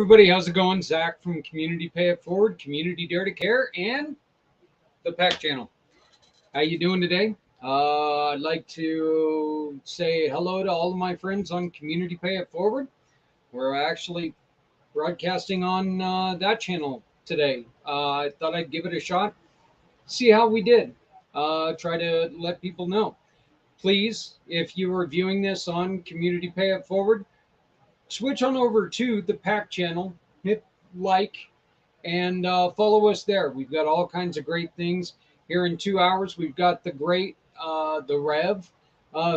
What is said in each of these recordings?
everybody, how's it going? Zach from Community Pay It Forward, Community Dare to Care, and the PAC channel. How you doing today? I'd like to say hello to all of my friends on Community Pay It Forward. We're actually broadcasting on that channel today. I thought I'd give it a shot, see how we did. Try to let people know. Please, if you are viewing this on Community Pay It Forward, switch on over to the PAC channel, hit like, and follow us there. We've got all kinds of great things. Here in 2 hours, we've got the great, the Rev,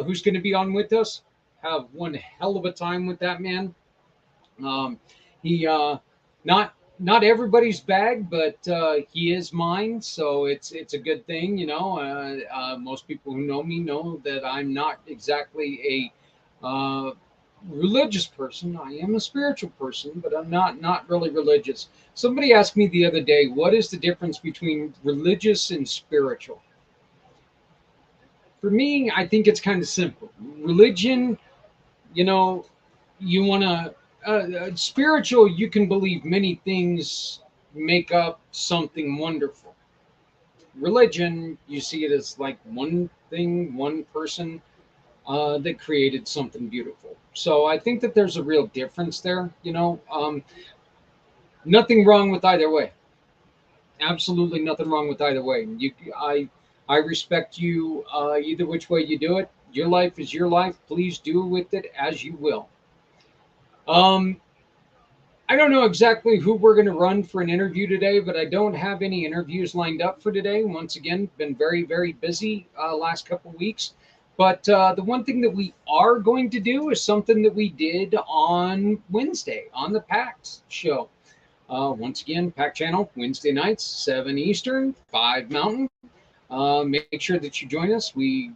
who's going to be on with us. Have one hell of a time with that man. He not everybody's bag, but he is mine, so it's a good thing, you know. Most people who know me know that I'm not exactly a religious person. I am a spiritual person, but I'm not really religious. Somebody asked me the other day, what is the difference between religious and spiritual? For me, I think it's kind of simple. Religion, you know, you want to spiritual, you can believe many things make up something wonderful. Religion, you see it as like one thing, one person that created something beautiful. So I think that there's a real difference there. You know, nothing wrong with either way. Absolutely nothing wrong with either way. I respect you either which way you do it. Your life is your life. Please do with it as you will. I don't know exactly who we're going to run for an interview today, but I don't have any interviews lined up for today. Once again, been very, very busy last couple weeks. But the one thing that we are going to do is something that we did on Wednesday on the PAX show. Once again, PAC channel, Wednesday nights, 7 Eastern, 5 Mountain. Make sure that you join us. We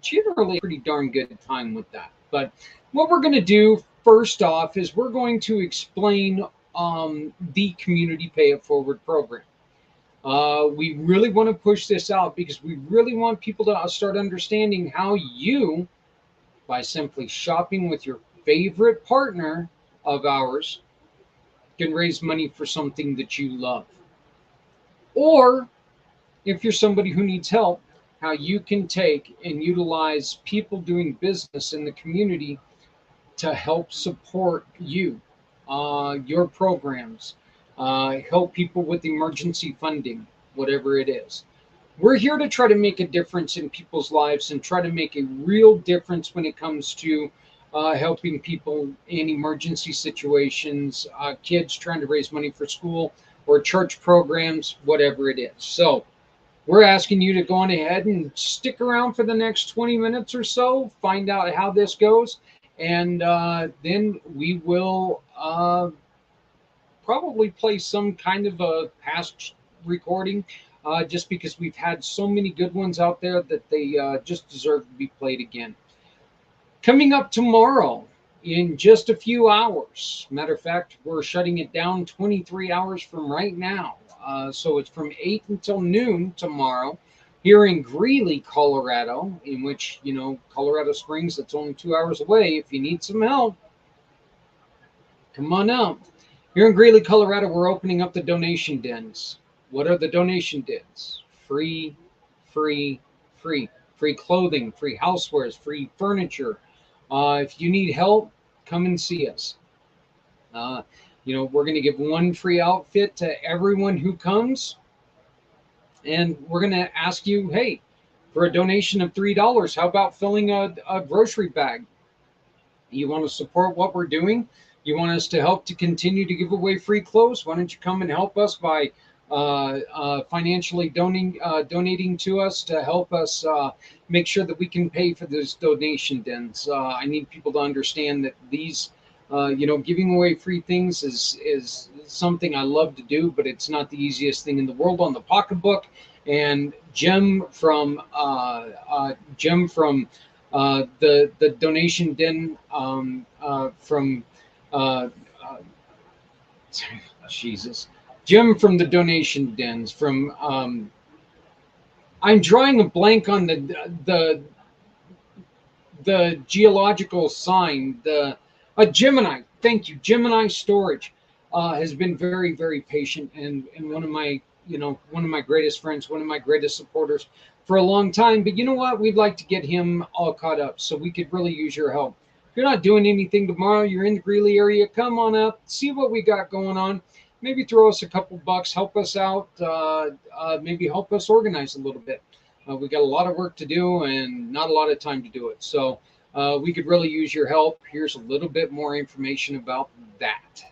generally have a pretty darn good time with that. But what we're going to do first off is we're going to explain the Community Pay It Forward program. We really want to push this out because we really want people to start understanding how you, by simply shopping with your favorite partner of ours, can raise money for something that you love. Or if you're somebody who needs help, how you can take and utilize people doing business in the community to help support you, your programs, help people with emergency funding, whatever it is. We're here to try to make a difference in people's lives and try to make a real difference when it comes to helping people in emergency situations, kids trying to raise money for school or church programs, whatever it is. So we're asking you to go on ahead and stick around for the next 20 minutes or so, find out how this goes, and then we will probably play some kind of a past recording just because we've had so many good ones out there that they just deserve to be played again. Coming up tomorrow in just a few hours. Matter of fact, we're shutting it down 23 hours from right now. So it's from 8 until noon tomorrow here in Greeley, Colorado, in which, you know, Colorado Springs, that's only 2 hours away. If you need some help, come on out. Here in Greeley, Colorado, we're opening up the donation dens. What are the donation dens? Free, free, free. Free clothing, free housewares, free furniture. If you need help, come and see us. You know, we're going to give one free outfit to everyone who comes. And we're going to ask you, hey, for a donation of $3, how about filling a grocery bag? You want to support what we're doing? You want us to help to continue to give away free clothes? Why don't you come and help us by financially donating to us to help us make sure that we can pay for those donation dens. I need people to understand that these, you know, giving away free things is something I love to do, but it's not the easiest thing in the world on the pocketbook. And Jim from the donation den from Jesus. Jim from the donation dens from I'm drawing a blank on the geological sign, the Gemini. Thank you, Gemini Storage. has been very, very patient, and one of my, one of my greatest friends, one of my greatest supporters for a long time. But you know what? We'd like to get him all caught up, so we could really use your help. If you're not doing anything tomorrow, you're in the Greeley area, come on up, see what we got going on. Maybe throw us a couple bucks, help us out, maybe help us organize a little bit. We got a lot of work to do and not a lot of time to do it. So we could really use your help. Here's a little bit more information about that.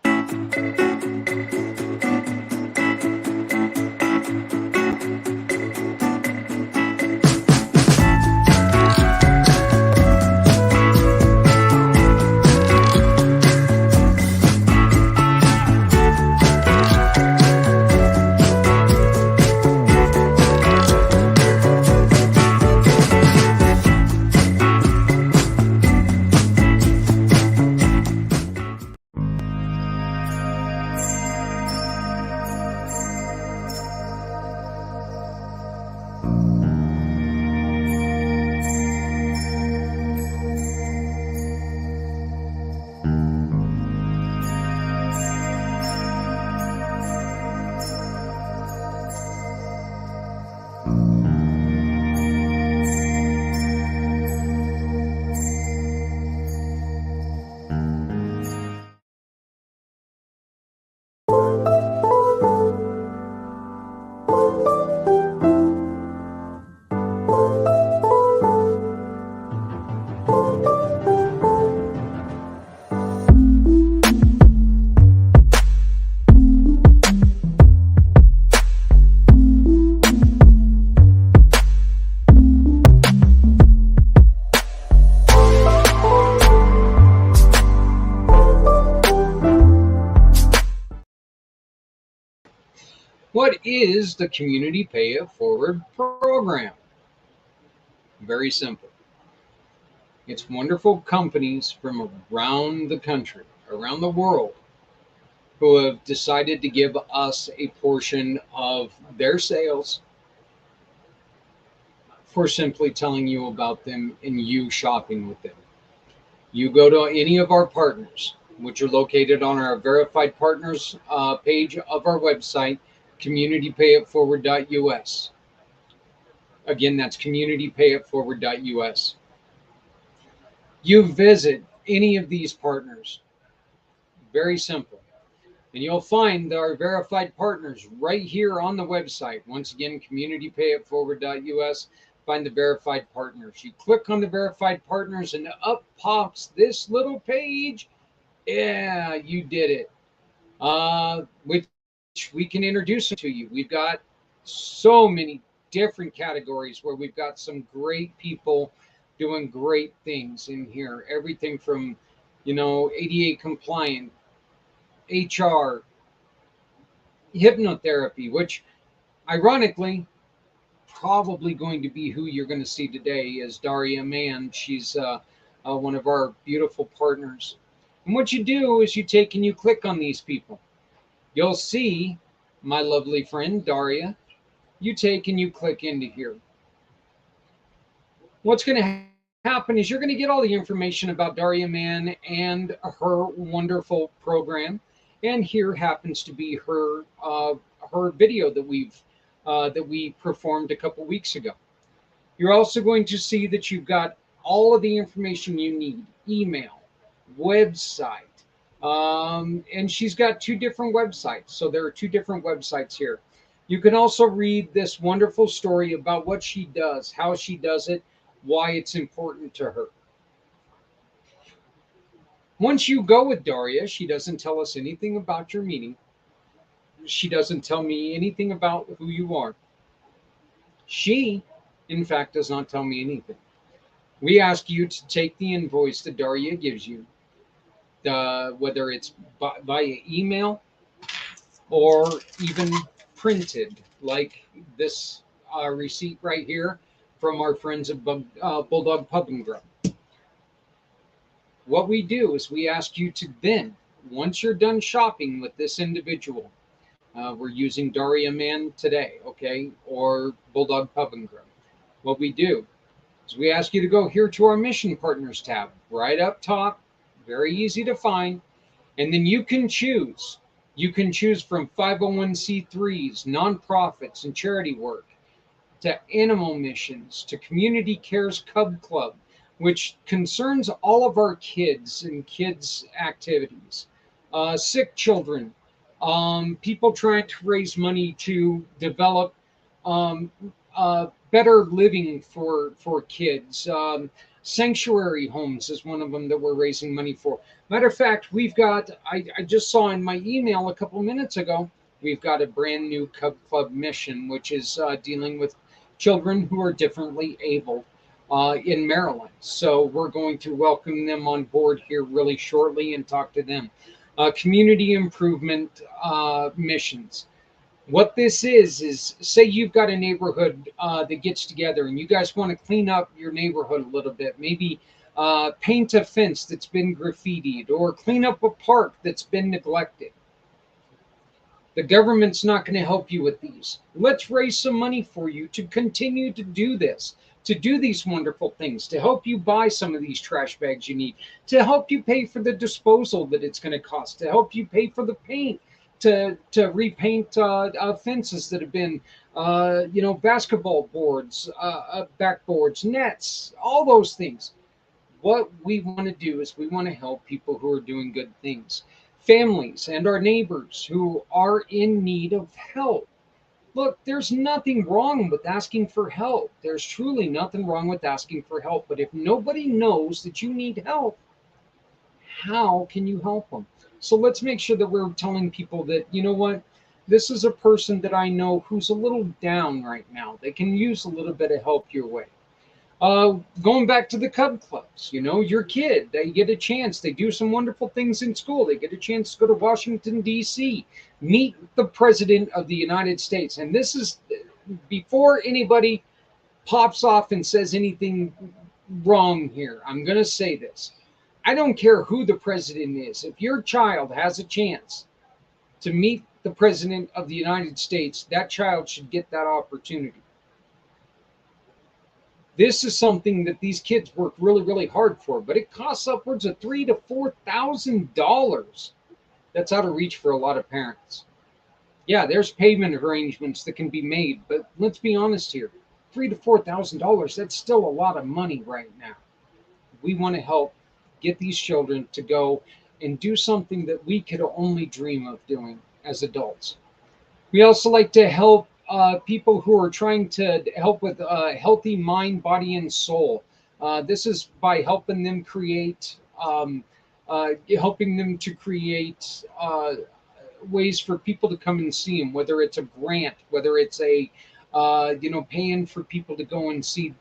What is the Community Pay It Forward program? Very simple. It's wonderful companies from around the country, around the world, who have decided to give us a portion of their sales for simply telling you about them and you shopping with them. You go to any of our partners, which are located on our verified partners page of our website, communitypayitforward.us. Again, that's communitypayitforward.us. You visit any of these partners, very simple, and you'll find our verified partners right here on the website. Once again, communitypayitforward.us. Find the verified partners. You click on the verified partners, and up pops this little page. Yeah, you did it. Which we can introduce them to you. We've got so many different categories where we've got some great people doing great things in here. Everything from, ADA compliant, HR, hypnotherapy, which ironically probably going to be who you're going to see today is Daria Mann. She's one of our beautiful partners. And what you do is you take and you click on these people. You'll see my lovely friend Daria. You take and you click into here. What's going to happen is you're going to get all the information about Daria Mann and her wonderful program. And here happens to be her video that we performed a couple weeks ago. You're also going to see that you've got all of the information you need: email, website, and she's got two different websites. So there are two different websites here. You can also read this wonderful story about what she does, how she does it, why it's important to her. Once you go with Daria, she doesn't tell us anything about your meeting. She doesn't tell me anything about who you are. She, in fact, does not tell me anything. We ask you to take the invoice that Daria gives you, whether it's via email or even printed, like this receipt right here from our friends at Bulldog Pub and Grub. What we do is we ask you to then, once you're done shopping with this individual, we're using Daria Mann today, okay, or Bulldog Pub and Grub. What we do is we ask you to go here to our Mission Partners tab, right up top, very easy to find, and then you can choose You can choose from 501c3s, nonprofits, and charity work, to animal missions, to Community Cares Cub Club, which concerns all of our kids and kids' activities, sick children, people trying to raise money to develop um, better living for kids. Sanctuary homes is one of them that we're raising money for. Matter of fact, I just saw in my email a couple minutes ago, we've got a brand new Cub Club mission, which is dealing with children who are differently able in Maryland. So we're going to welcome them on board here really shortly and talk to them. Community improvement missions. What this is say you've got a neighborhood that gets together and you guys want to clean up your neighborhood a little bit, maybe paint a fence that's been graffitied or clean up a park that's been neglected. The government's not going to help you with these. Let's raise some money for you to continue to do this, to do these wonderful things, to help you buy some of these trash bags you need, to help you pay for the disposal that it's going to cost, to help you pay for the paint, to repaint fences that have been, basketball boards, backboards, nets, all those things. What we want to do is we want to help people who are doing good things, families and our neighbors who are in need of help. Look, there's nothing wrong with asking for help. There's truly nothing wrong with asking for help. But if nobody knows that you need help, how can you help them? So let's make sure that we're telling people that, you know what, this is a person that I know who's a little down right now. They can use a little bit of help your way. Going back to the Cub Clubs, your kid, they get a chance. They do some wonderful things in school. They get a chance to go to Washington, D.C., meet the President of the United States. And this is before anybody pops off and says anything wrong here. I'm going to say this. I don't care who the president is. If your child has a chance to meet the President of the United States, that child should get that opportunity. This is something that these kids work really, really hard for, but it costs upwards of $3,000 to $4,000. That's out of reach for a lot of parents. Yeah, there's payment arrangements that can be made, but let's be honest here: $3,000 to $4,000. That's still a lot of money right now. We want to help get these children to go and do something that we could only dream of doing as adults. We also like to help people who are trying to help with healthy mind, body, and soul. This is by helping them helping them to create ways for people to come and see them, whether it's a grant, whether it's paying for people to go and see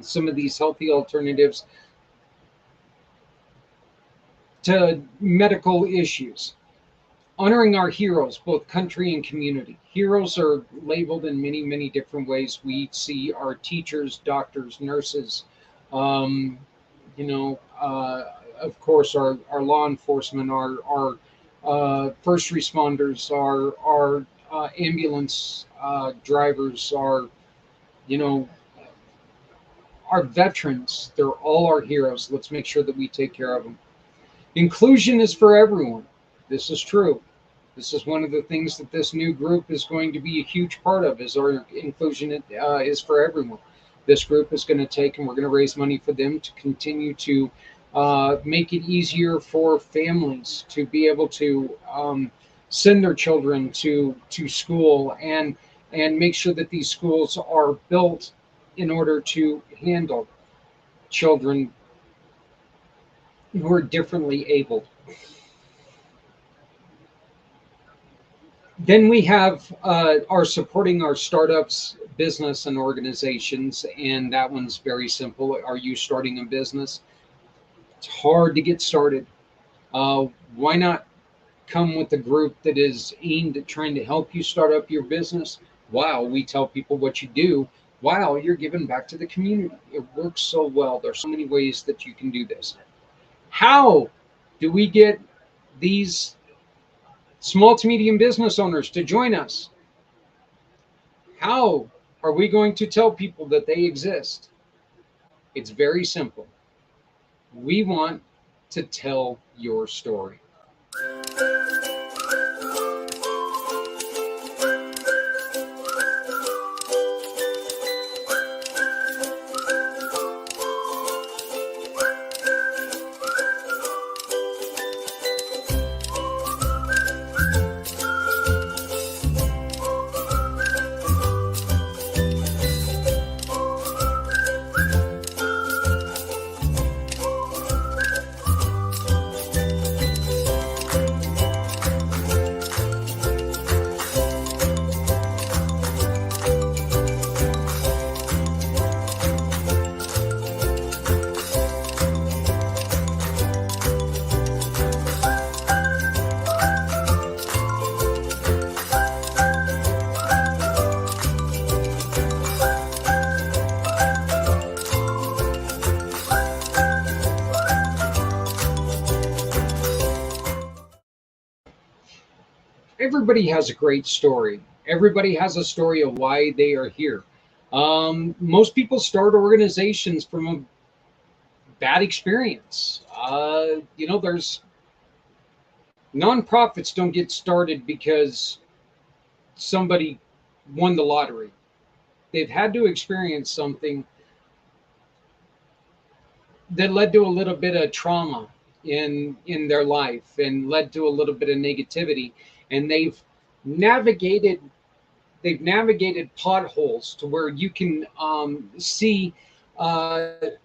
some of these healthy alternatives to medical issues. Honoring our heroes, both country and community. Heroes are labeled in many, many different ways. We see our teachers, doctors, nurses, of course, our law enforcement, our first responders, our ambulance drivers, you know, our veterans. They're all our heroes. Let's make sure that we take care of them. Inclusion is for everyone. This is true. This is one of the things that this new group is going to be a huge part of, is our inclusion is for everyone. This group is going to take, and we're going to raise money for them to continue to make it easier for families to be able to send their children to school, and make sure that these schools are built in order to handle children who are differently able. Then we have our supporting our startups, business, and organizations, and that one's very simple. Are you starting a business? It's hard to get started. Why not come with a group that is aimed at trying to help you start up your business while we tell people what you do, while you're giving back to the community? It works so well. There's so many ways that you can do this. How do we get these small to medium business owners to join us? How are we going to tell people that they exist? It's very simple. We want to tell your story. everybody has a great story. Everybody has a story of why they are here. Most people start organizations from a bad experience. There's nonprofits don't get started because somebody won the lottery. They've had to experience something that led to a little bit of trauma in their life and led to a little bit of negativity, and navigated they've navigated potholes to where you can see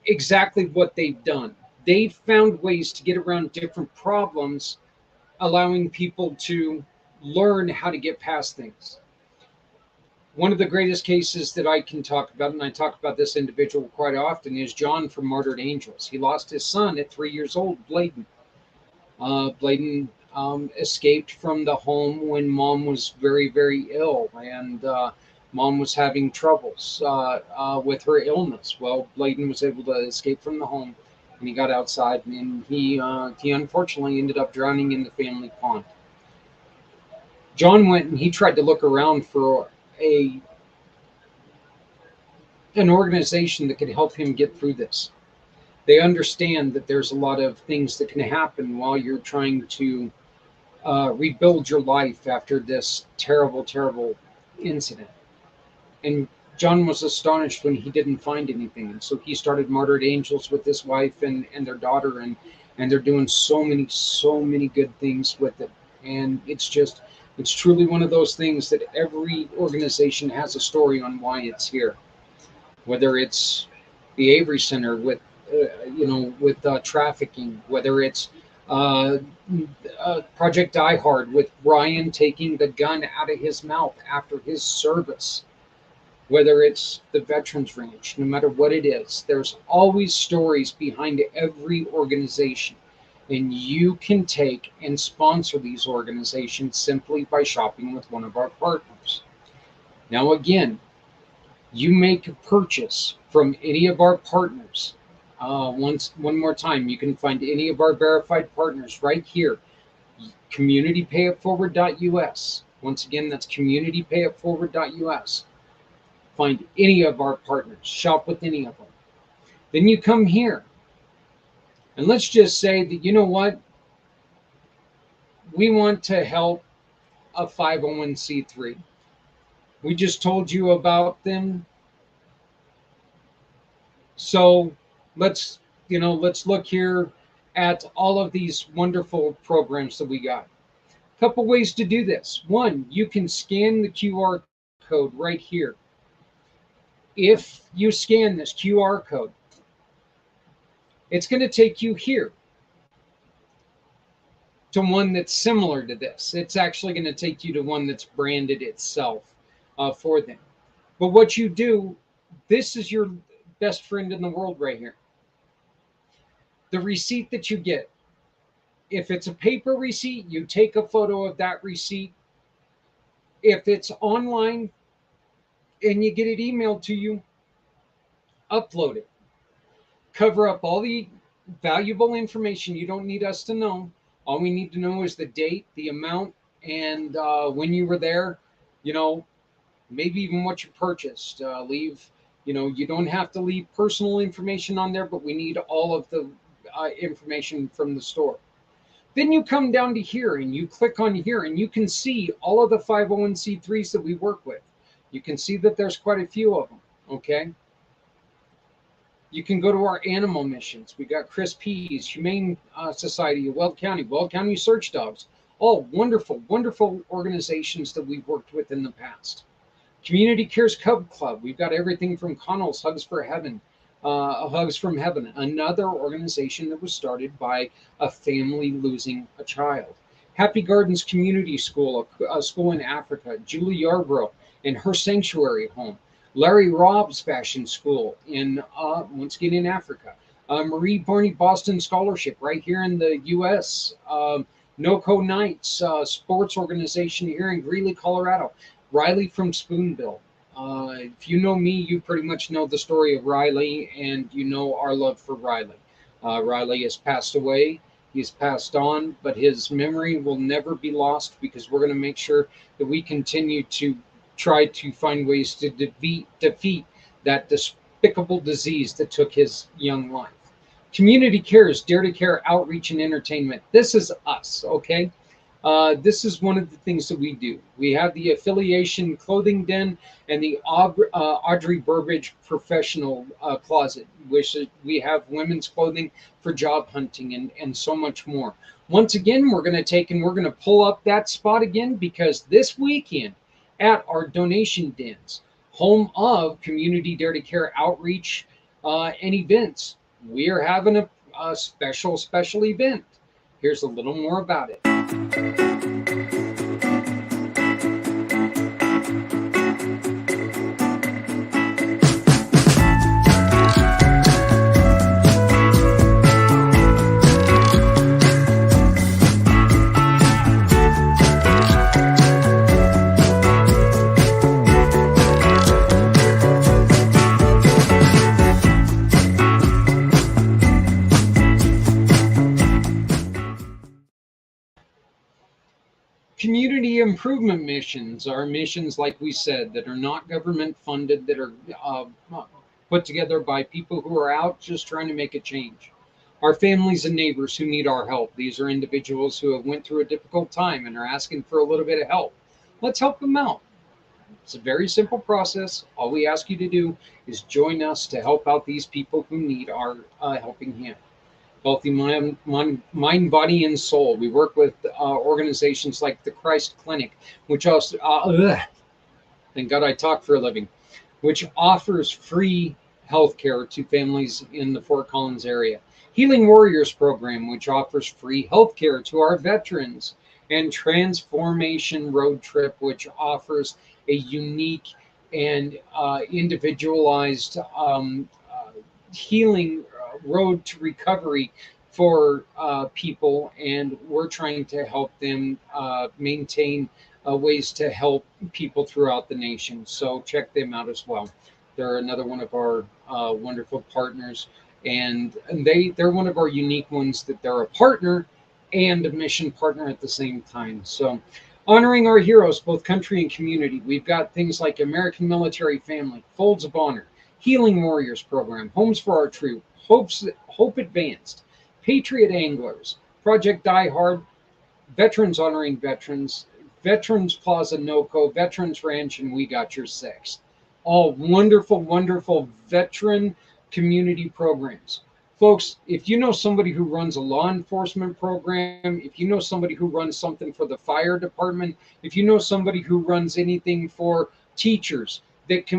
exactly what they've done. They've found ways to get around different problems, allowing people to learn how to get past things. One of the greatest cases that I can talk about, and I talk about this individual quite often, is John from Martyred Angels. He lost his son at 3 years old, Bladen. Bladen escaped from the home when mom was very, very ill, and mom was having troubles with her illness. Well, Bladen was able to escape from the home, and he got outside, and he unfortunately ended up drowning in the family pond. John went and he tried to look around for a an organization that could help him get through this. They understand that there's a lot of things that can happen while you're trying to rebuild your life after this terrible, terrible incident. And John was astonished when he didn't find anything. And so he started Martyred Angels with his wife and their daughter, and they're doing so many good things with it. And it's truly one of those things that every organization has a story on why it's here. Whether it's the Avery Center with trafficking, whether it's uh, Project Die Hard with Ryan taking the gun out of his mouth after his service, whether it's the Veterans Ranch, no matter what it is, there's always stories behind every organization. And you can take and sponsor these organizations simply by shopping with one of our partners. Now, again, you make a purchase from any of our partners. One more time, you can find any of our verified partners right here, communitypayitforward.us. Once again, that's communitypayitforward.us. Find any of our partners, shop with any of them. Then you come here, and let's just say that, you know what, we want to help a 501c3. We just told you about them. So let's look here at all of these wonderful programs that we got. A couple ways to do this. One, you can scan the QR code right here. If you scan this QR code, it's going to take you here to one that's similar to this. It's actually going to take you to one that's branded itself for them. But what you do, this is your best friend in the world right here. The receipt that you get, if it's a paper receipt, you take a photo of that receipt. If it's online and you get it emailed to you, upload it. Cover up all the valuable information you don't need us to know. All we need to know is the date, the amount, and when you were there. You know, maybe even what you purchased. You don't have to leave personal information on there, but we need all of the information from the store. Then you come down to here and you click on here and you can see all of the 501c3s that we work with. You can see that there's quite a few of them, okay? You can go to our animal missions. We got Chris Pease, Humane Society of Weld County Search Dogs. All wonderful, wonderful organizations that we've worked with in the past. Community Cares Cub Club. We've got everything from Connell's Hugs for Heaven, Hugs from Heaven, another organization that was started by a family losing a child. Happy Gardens Community School, a school in Africa. Julie Yarbrough and her sanctuary home. Larry Robb's Fashion School once again in Africa. Marie Barney Boston Scholarship right here in the U.S. NOCO Knights sports organization here in Greeley, Colorado. Riley from Spoonbill. If you know me, you pretty much know the story of Riley, and you know our love for Riley. Riley has passed away, He's passed on, but his memory will never be lost because we're going to make sure that we continue to try to find ways to defeat that despicable disease that took his young life. Community Cares, Dare to Care Outreach and Entertainment. This is us, okay? This is one of the things that we do. We have the Affiliation Clothing Den and the Audrey Burbridge Professional Closet, which we have women's clothing for job hunting and so much more. Once again, we're going to take and we're going to pull up that spot again because this weekend at our donation dens, home of Community Dare to Care Outreach and events, we are having a special event. Here's a little more about it. Community improvement missions are missions, like we said, that are not government funded, that are put together by people who are out just trying to make a change. Our families and neighbors who need our help. These are individuals who have went through a difficult time and are asking for a little bit of help. Let's help them out. It's a very simple process. All we ask you to do is join us to help out these people who need our helping hand. Healthy mind, body, and soul. We work with organizations like the Christ Clinic, which also, thank God I talk for a living, which offers free healthcare to families in the Fort Collins area. Healing Warriors Program, which offers free healthcare to our veterans. And Transformation Road Trip, which offers a unique and individualized healing road to recovery for people, and we're trying to help them maintain ways to help people throughout the nation. So check them out as well. They're another one of our wonderful partners, and they're one of our unique ones that they're a partner and a mission partner at the same time. So honoring our heroes, both country and community. We've got things like American Military Family, Folds of Honor, Healing Warriors Program, Homes for Our Troop, Hope Advanced, Patriot Anglers, Project Die Hard, Veterans Honoring Veterans, Veterans Plaza NOCO, Veterans Ranch, and We Got Your Six. All wonderful, wonderful veteran community programs. Folks, if you know somebody who runs a law enforcement program, if you know somebody who runs something for the fire department, if you know somebody who runs anything for teachers,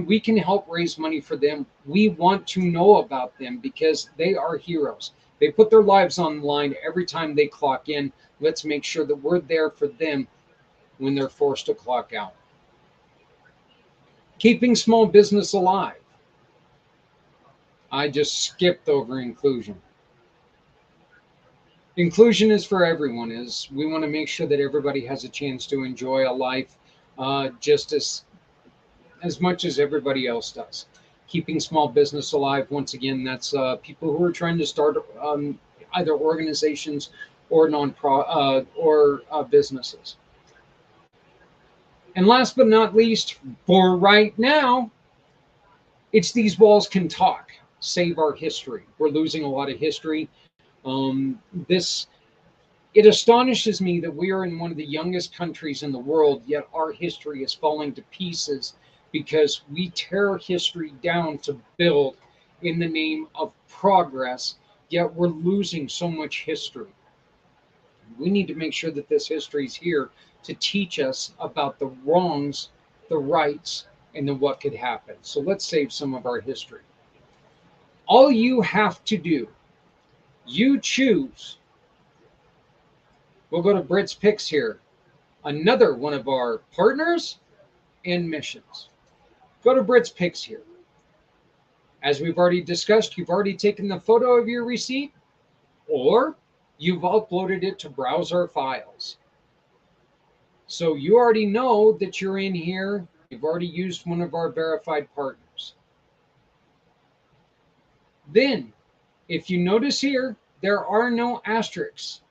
we can help raise money for them. We want to know about them because they are heroes. They put their lives on the line every time they clock in. Let's make sure that we're there for them when they're forced to clock out. Keeping small business alive. I just skipped over inclusion. Inclusion is for everyone. We want to make sure that everybody has a chance to enjoy a life just as much as everybody else does. Keeping small business alive, once again, that's people who are trying to start either organizations or businesses. And last but not least, for right now, it's These Walls Can Talk. Save our history. We're losing a lot of history. It astonishes me that we are in one of the youngest countries in the world, yet our history is falling to pieces because we tear history down to build in the name of progress, yet we're losing so much history. We need to make sure that this history is here to teach us about the wrongs, the rights, and then what could happen. So let's save some of our history. All you have to do, you choose. We'll go to Brit's Picks here. Another one of our partners and missions. Go to Brit's Picks here. As we've already discussed, you've already taken the photo of your receipt, or you've uploaded it to browser files. So you already know that you're in here. You've already used one of our verified partners. Then, if you notice here, There are no asterisks.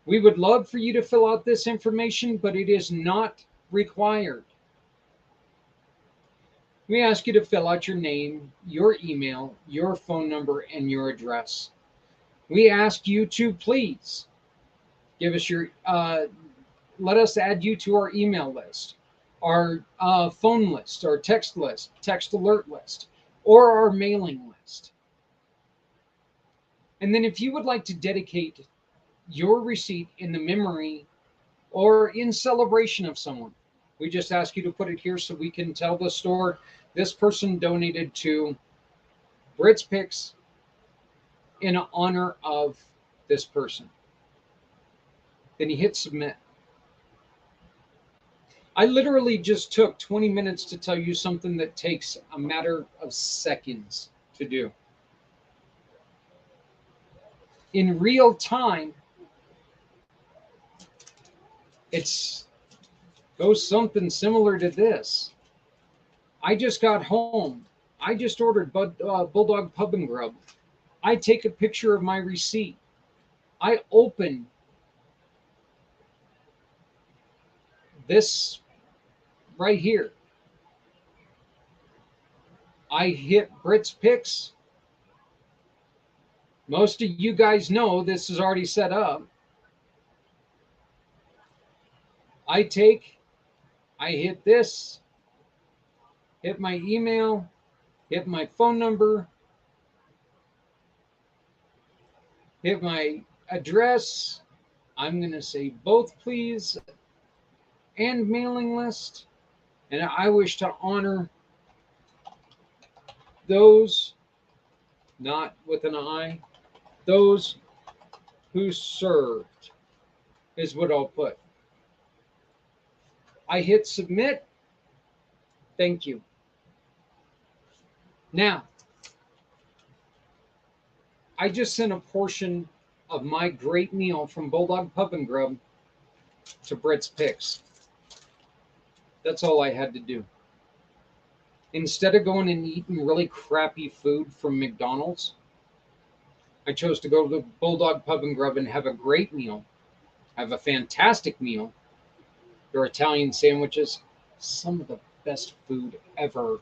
We would love for you to fill out this information, but it is not required. We ask you to fill out your name, your email, your phone number, and your address. We ask you to please give us your, let us add you to our email list, our phone list, our text list, text alert list, or our mailing list. And then if you would like to dedicate your receipt in the memory or in celebration of someone, we just ask you to put it here so we can tell the store this person donated to Brit's Picks in honor of this person. Then you hit submit. I literally just took 20 minutes to tell you something that takes a matter of seconds to do. In real time, it goes something similar to this. I just got home. I just ordered Bulldog Pub and Grub. I take a picture of my receipt. I open this right here. I hit Brit's Picks. Most of you guys know this is already set up. I hit this, hit my email, hit my phone number, hit my address. I'm going to say both, please, and mailing list. And I wish to honor those, not with an I, those who served is what I'll put. I hit submit. Thank you. Now, I just sent a portion of my great meal from Bulldog Pub and Grub to Brit's Picks. That's all I had to do. Instead of going and eating really crappy food from McDonald's, I chose to go to the Bulldog Pub and Grub and have a great meal, have a fantastic meal. Their Italian sandwiches, some of the best food ever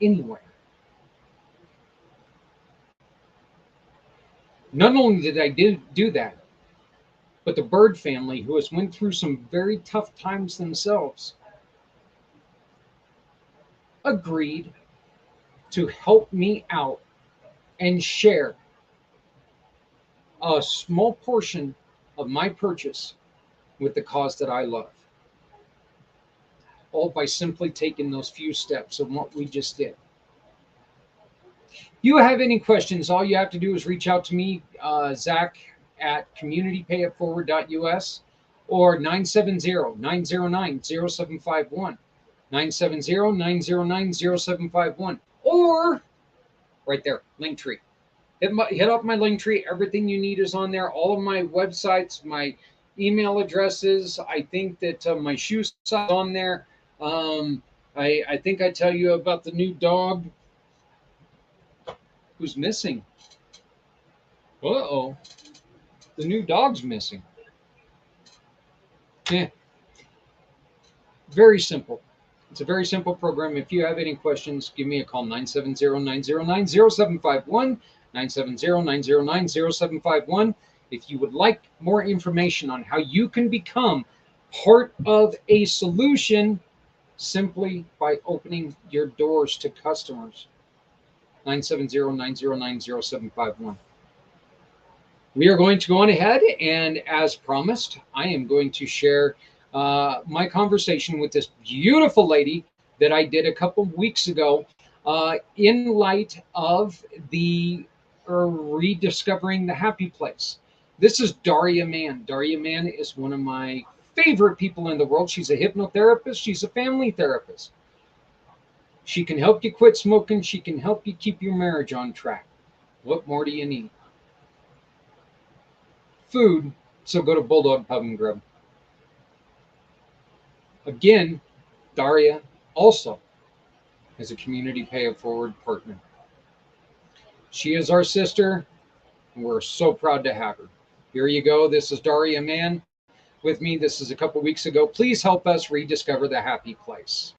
anywhere. Not only did I do that, but the Bird family, who has went through some very tough times themselves, agreed to help me out and share a small portion of my purchase with the cause that I love. All by simply taking those few steps of what we just did. You have any questions, all you have to do is reach out to me, Zach, at communitypayitforward.us or 970-909-0751. 970-909-0751. Or right there, Linktree. Hit up my Linktree. Everything you need is on there. All of my websites, my email addresses. I think that my shoe size is on there. I think I tell you about the new dog who's missing. Uh-oh. The new dog's missing. Yeah. Very simple. It's a very simple program. If you have any questions, give me a call, 970-909-0751, 970-909-0751. If you would like more information on how you can become part of a solution simply by opening your doors to customers, 970-909-0751. We are going to go on ahead, and as promised, I am going to share my conversation with this beautiful lady that I did a couple weeks ago in light of the rediscovering the happy place. This is Daria Mann. Daria Mann is one of my favorite people in the world. She's a hypnotherapist. She's a family therapist. She can help you quit smoking. She can help you keep your marriage on track. What more do you need? Food, so go to Bulldog Pub and Grub. Again, Daria also is a Community Pay It Forward partner. She is our sister. We're so proud to have her. Here you go. This is Daria Mann with me. This is a couple weeks ago. Please help us rediscover the happy place.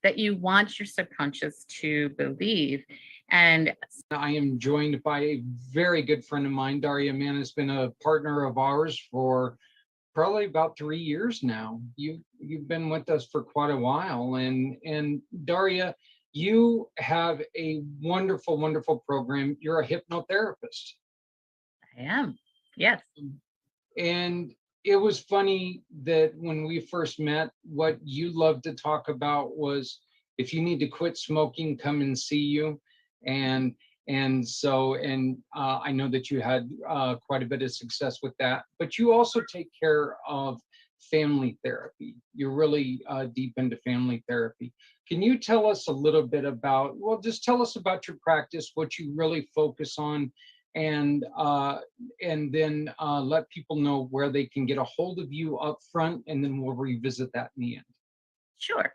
That you want your subconscious to believe. And I am joined by a very good friend of mine. Daria Mann has been a partner of ours for probably about 3 years now. You've been with us for quite a while, and Daria, you have a wonderful, wonderful program. You're a hypnotherapist. I am, yes. And it was funny that when we first met, what you loved to talk about was if you need to quit smoking, come and see you. And I know that you had quite a bit of success with that, but you also take care of family therapy. You're really deep into family therapy. Can you tell us a little bit about, well, just tell us about your practice, what you really focus on, and then let people know where they can get a hold of you up front, and then we'll revisit that in the end. Sure.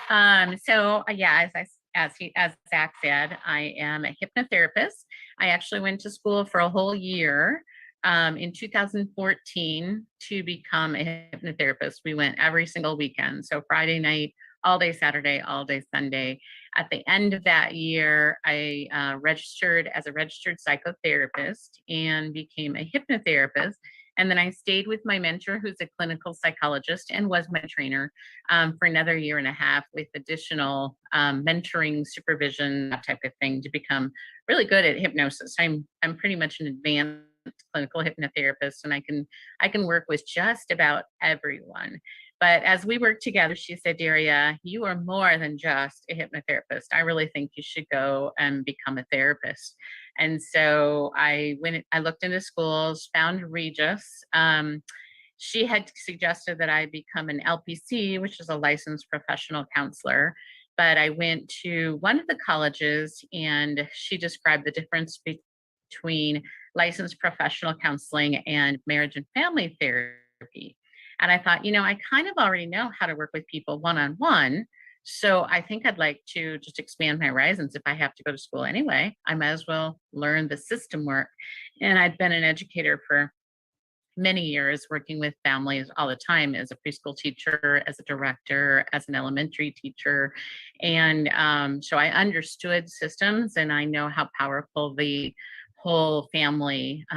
Yeah, as Zach said, I am a hypnotherapist. I actually went to school for a whole year in 2014 to become a hypnotherapist. We went every single weekend. So Friday night, all day Saturday, all day Sunday. At the end of that year, I registered as a registered psychotherapist and became a hypnotherapist. And then I stayed with my mentor, who's a clinical psychologist and was my trainer for another year and a half with additional mentoring, supervision, that type of thing to become really good at hypnosis. I'm pretty much an advanced clinical hypnotherapist, and I can work with just about everyone. But as we worked together, she said, Daria, you are more than just a hypnotherapist. I really think you should go and become a therapist. And so I looked into schools, found Regis. She had suggested that I become an LPC, which is a licensed professional counselor. But I went to one of the colleges and she described the difference between licensed professional counseling and marriage and family therapy. And I thought, I kind of already know how to work with people one-on-one. So I think I'd like to just expand my horizons. If I have to go to school anyway, I might as well learn the system work. And I'd been an educator for many years, working with families all the time as a preschool teacher, as a director, as an elementary teacher. And so I understood systems and I know how powerful the whole family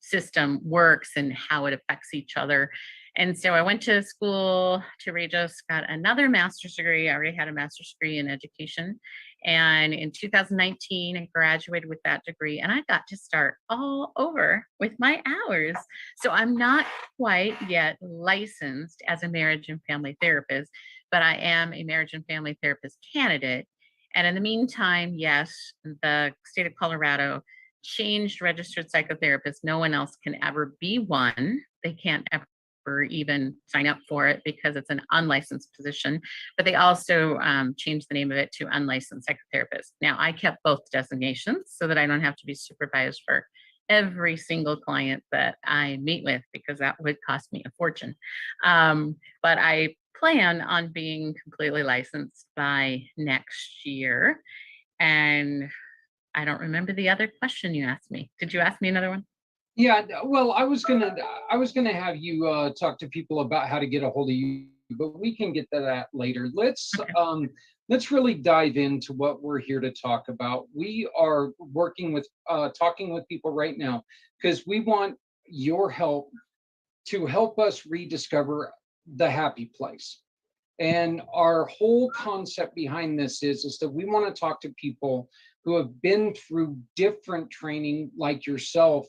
system works and how it affects each other. And so I went to school to Regis, got another master's degree. I already had a master's degree in education. And in 2019, I graduated with that degree and I got to start all over with my hours. So I'm not quite yet licensed as a marriage and family therapist, but I am a marriage and family therapist candidate. And in the meantime, yes, the state of Colorado changed registered psychotherapists. No one else can ever be one. They can't ever even sign up for it because it's an unlicensed position, but they also changed the name of it to unlicensed psychotherapist. Now, I kept both designations so that I don't have to be supervised for every single client that I meet with because that would cost me a fortune. But I plan on being completely licensed by next year. And I don't remember the other question you asked me. Did you ask me another one? Yeah, well, I was gonna have you talk to people about how to get a hold of you, but we can get to that later. Let's really dive into what we're here to talk about. We are working with talking with people right now because we want your help to help us rediscover the happy place. And our whole concept behind this is that we want to talk to people who have been through different training like yourself.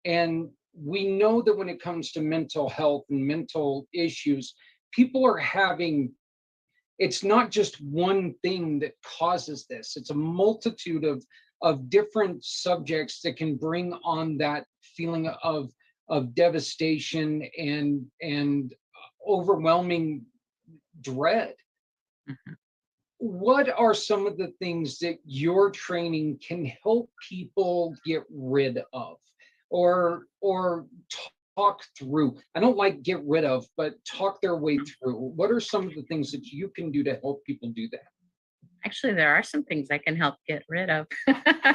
And we know that when it comes to mental health and mental issues, people are having, it's not just one thing that causes this, it's a multitude of different subjects that can bring on that feeling of devastation and overwhelming dread. Mhm. What are some of the things that your training can help people get rid of, or talk through? I don't like get rid of, but talk their way through. What are some of the things that you can do to help people do that? Actually, there are some things I can help get rid of.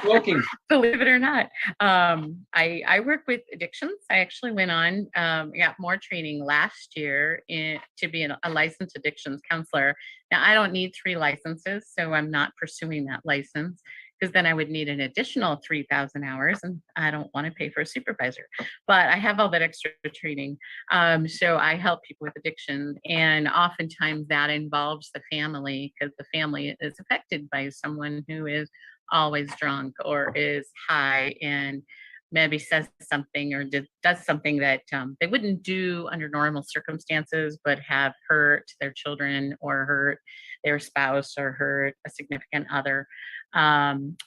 Smoking. Believe it or not. I work with addictions. I actually went on, got more training last year to be a licensed addictions counselor. Now, I don't need 3 licenses, so I'm not pursuing that license, because then I would need an additional 3,000 hours, and I don't want to pay for a supervisor. But I have all that extra training. So I help people with addiction, and oftentimes that involves the family, because the family is affected by someone who is always drunk or is high and maybe says something or does something that they wouldn't do under normal circumstances, but have hurt their children or hurt their spouse or hurt a significant other,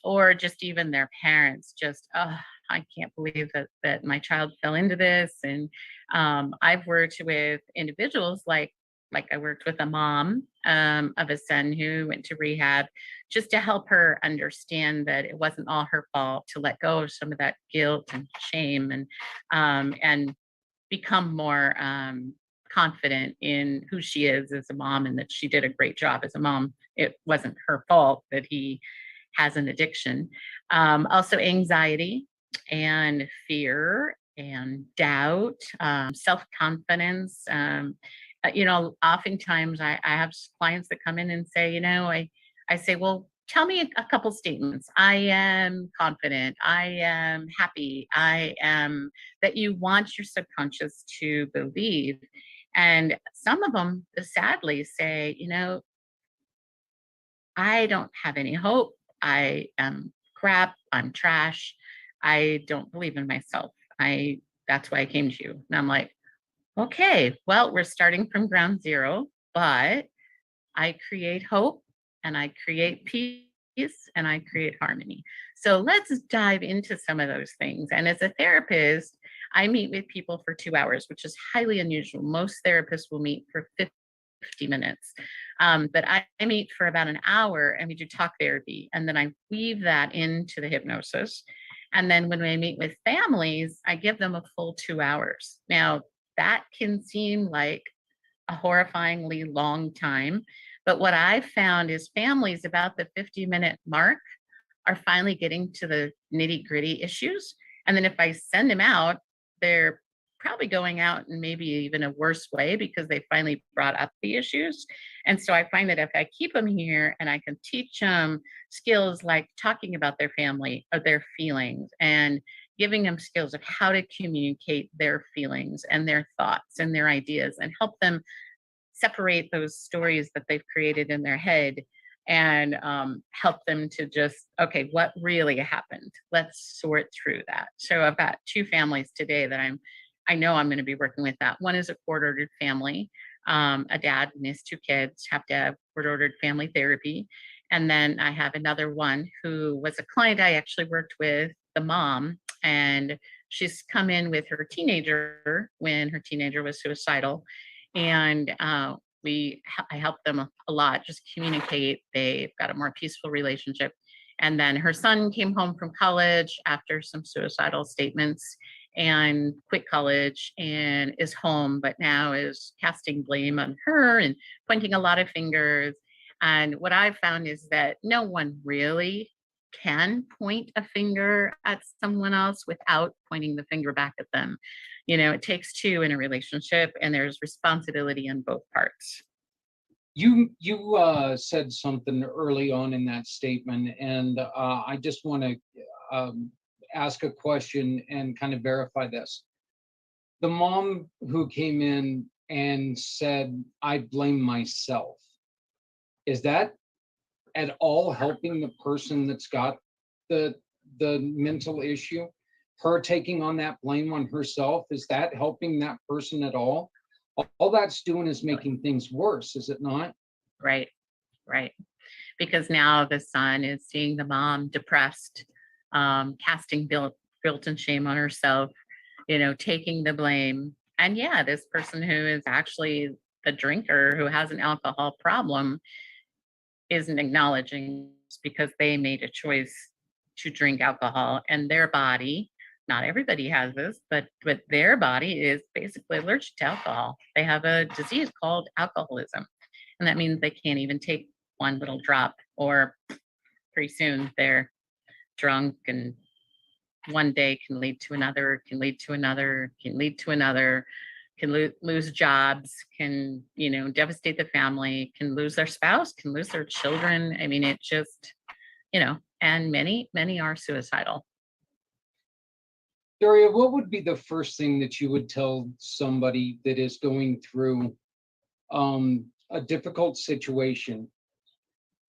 or just even their parents. Just, oh, I can't believe that my child fell into this. And I've worked with individuals like I worked with a mom of a son who went to rehab, just to help her understand that it wasn't all her fault, to let go of some of that guilt and shame, and become more confident in who she is as a mom, and that she did a great job as a mom. It wasn't her fault that he has an addiction. Also anxiety and fear and doubt, self-confidence. Oftentimes I have clients that come in and say, I say, well, tell me a couple statements. I am confident. I am happy. I am, that you want your subconscious to believe. And some of them sadly say, I don't have any hope. I am crap. I'm trash. I don't believe in myself. That's why I came to you. And I'm like, okay, well, we're starting from ground zero, but I create hope and I create peace and I create harmony. So let's dive into some of those things. And as a therapist, I meet with people for 2 hours, which is highly unusual. Most therapists will meet for 50 minutes. But I meet for about an hour and we do talk therapy. And then I weave that into the hypnosis. And then when I meet with families, I give them a full 2 hours. Now, that can seem like a horrifyingly long time. But what I've found is families about the 50-minute mark are finally getting to the nitty-gritty issues. And then if I send them out, they're probably going out in maybe even a worse way because they finally brought up the issues. And so I find that if I keep them here and I can teach them skills like talking about their family or their feelings, and giving them skills of how to communicate their feelings and their thoughts and their ideas, and help them separate those stories that they've created in their head, and help them to just, okay, what really happened? Let's sort through that. So I've got 2 families today that I know I'm going to be working with. That one is a court-ordered family. A dad and his 2 kids have to have court-ordered family therapy. And then I have another one who was a client I actually worked with, the mom, and she's come in with her teenager when her teenager was suicidal. And I helped them a lot, just communicate. They've got a more peaceful relationship. And then her son came home from college after some suicidal statements and quit college and is home, but now is casting blame on her and pointing a lot of fingers. And what I've found is that no one really can point a finger at someone else without pointing the finger back at them. It takes 2 in a relationship, and there's responsibility on both parts. You said something early on in that statement, and I just want to ask a question and kind of verify this. The mom who came in and said, "I blame myself," is that at all helping the person that's got the mental issue? Her taking on that blame on herself, is that helping that person at all? All that's doing is making things worse, is it not? Right, right. Because now the son is seeing the mom depressed, casting guilt and shame on herself, taking the blame. And yeah, this person who is actually the drinker, who has an alcohol problem, isn't acknowledging because they made a choice to drink alcohol, and their body not everybody has this, but their body is basically allergic to alcohol. They have a disease called alcoholism, and that means they can't even take one little drop, or pretty soon they're drunk, and one day can lead to another, can lead to another, can lead to another, can lose jobs, can, devastate the family, can lose their spouse, can lose their children. I mean, it just, and many are suicidal. Daria, what would be the first thing that you would tell somebody that is going through a difficult situation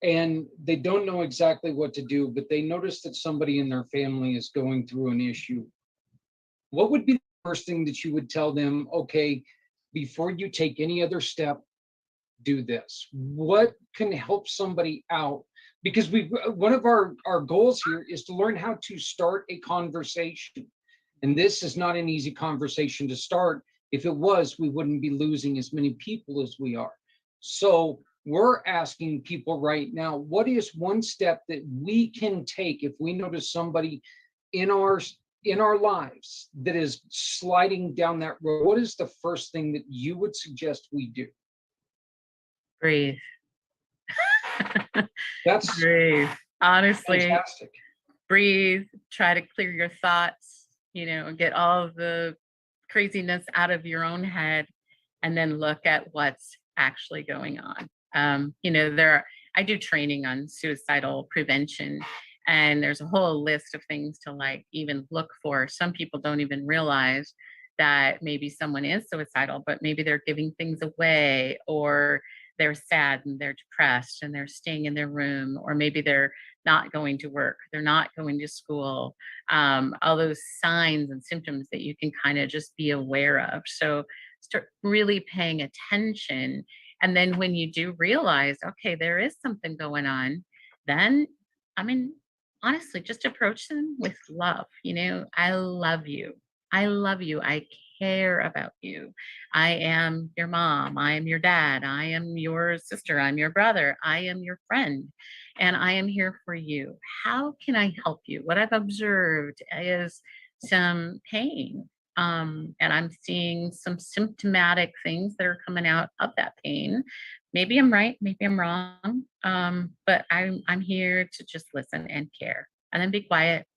and they don't know exactly what to do, but they notice that somebody in their family is going through an issue? What would be the first thing that you would tell them? Okay, before you take any other step, do this. What can help somebody out? Because one of our goals here is to learn how to start a conversation. And this is not an easy conversation to start. If it was, we wouldn't be losing as many people as we are. So we're asking people right now, what is one step that we can take if we notice somebody in our lives that is sliding down that road? What is the first thing that you would suggest we do? Breathe. That's Breathe. Honestly, fantastic. Breathe, try to clear your thoughts, get all of the craziness out of your own head, and then look at what's actually going on. I do training on suicidal prevention, and there's a whole list of things to even look for. Some people don't even realize that maybe someone is suicidal, but maybe they're giving things away, or they're sad and they're depressed and they're staying in their room, or maybe they're not going to work, they're not going to school. All those signs and symptoms that you can kind of just be aware of. So start really paying attention. And then when you do realize, okay, there is something going on, then, honestly, just approach them with love. I love you. I love you. I care about you. I am your mom. I am your dad. I am your sister. I'm your brother. I am your friend. And I am here for you. How can I help you? What I've observed is some pain. And I'm seeing some symptomatic things that are coming out of that pain. Maybe I'm right, maybe I'm wrong. But I'm here to just listen and care. And then be quiet.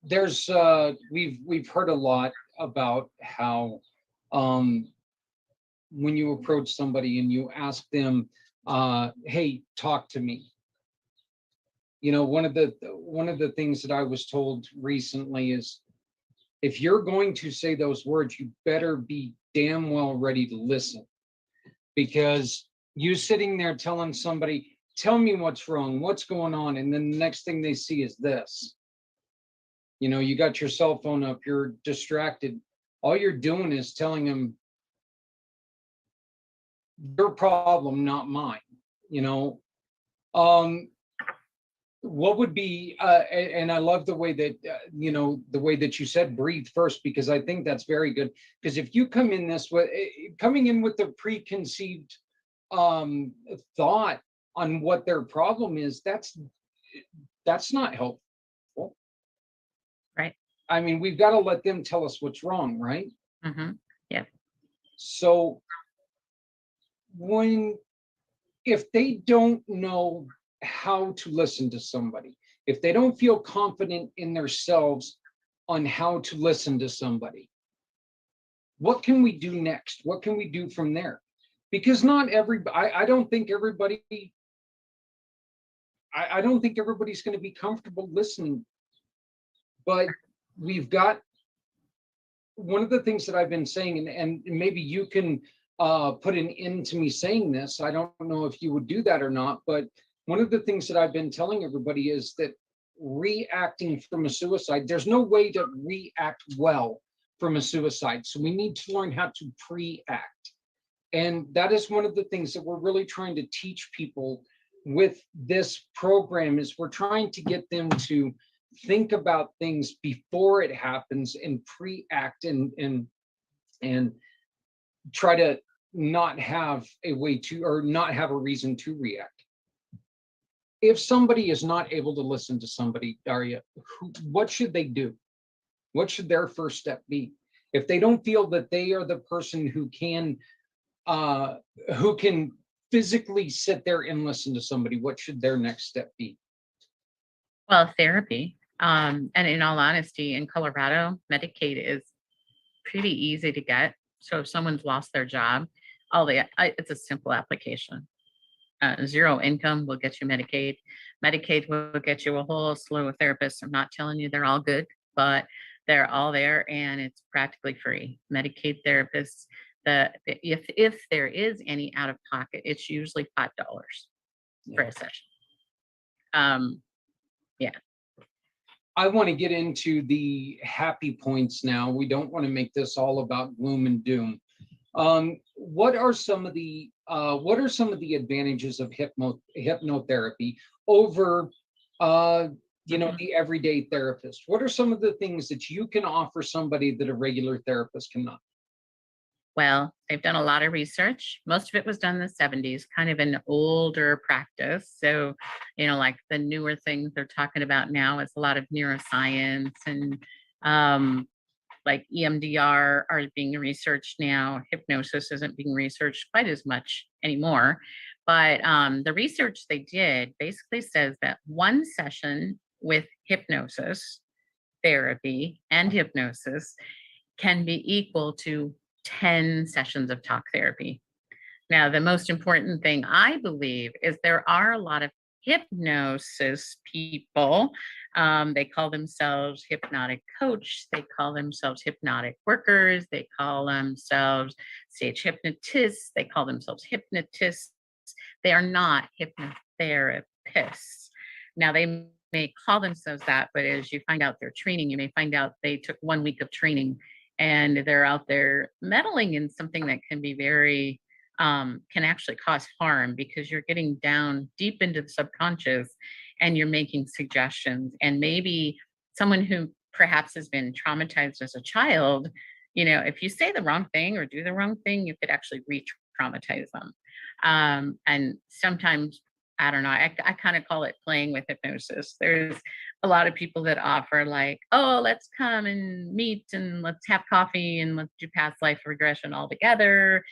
There's we've heard a lot about how when you approach somebody and you ask them, hey, talk to me. One of the things that I was told recently is, if you're going to say those words, you better be damn well ready to listen. Because you sitting there telling somebody, tell me what's wrong, what's going on, and then the next thing they see is this. You got your cell phone up, you're distracted. All you're doing is telling them your problem, not mine. What would be, and I love the way that, the way that you said breathe first, because I think that's very good. Because if you come in this way, coming in with the preconceived thought on what their problem is, that's not helpful. Right. I mean, we've got to let them tell us what's wrong, right? Mm-hmm. Yeah. So if they don't know how to listen to somebody, if they don't feel confident in themselves on how to listen to somebody, what can we do next? What can we do from there? Because not everybody, I don't think everybody, I don't think everybody's going to be comfortable listening. But we've got, one of the things that I've been saying, and maybe you can put an end to me saying this. I don't know if you would do that or not, but one of the things that I've been telling everybody is that reacting from a suicide, there's no way to react well from a suicide. So we need to learn how to pre-act. And that is one of the things that we're really trying to teach people with this program, is we're trying to get them to think about things before it happens and pre-act and try to not have a way to, or not have a reason to react. if somebody is not able to listen to somebody, Daria, what should they do? What should their first step be? If they don't feel that they are the person uh, who can physically sit there and listen to somebody, what should their next step be? Well, therapy. And in all honesty, in Colorado, Medicaid is pretty easy to get. So if someone's lost their job, it's a simple application. Zero income will get you Medicaid. Medicaid will get you a whole slew of therapists. I'm not telling you they're all good, but they're all there and it's practically free. Medicaid therapists, if there is any out of pocket, it's usually $5 for a session. Yeah. I want to get into the happy points now. We don't want to make this all about gloom and doom. What are some of the advantages of hypnotherapy over the everyday therapist? What are some of the things that you can offer somebody that a regular therapist cannot? Well, they've done a lot of research. Most of it was done in the 70s, kind of an older practice. So, like the newer things they're talking about now is a lot of neuroscience and like EMDR are being researched now. Hypnosis isn't being researched quite as much anymore. But the research they did basically says that one session with hypnosis therapy and hypnosis can be equal to 10 sessions of talk therapy. Now, the most important thing I believe is there are a lot of hypnosis people. They call themselves hypnotic coach. They call themselves hypnotic workers. They call themselves stage hypnotists. They call themselves hypnotists. They are not hypnotherapists. Now, they may call themselves that, but as you find out their training, you may find out they took 1 week of training and they're out there meddling in something that can be very can actually cause harm because you're getting down deep into the subconscious and you're making suggestions. And maybe someone who perhaps has been traumatized as a child, if you say the wrong thing or do the wrong thing, you could actually re-traumatize them. And sometimes, I don't know, I kind of call it playing with hypnosis. There's a lot of people that offer like, oh, let's come and meet and let's have coffee and let's do past life regression all together.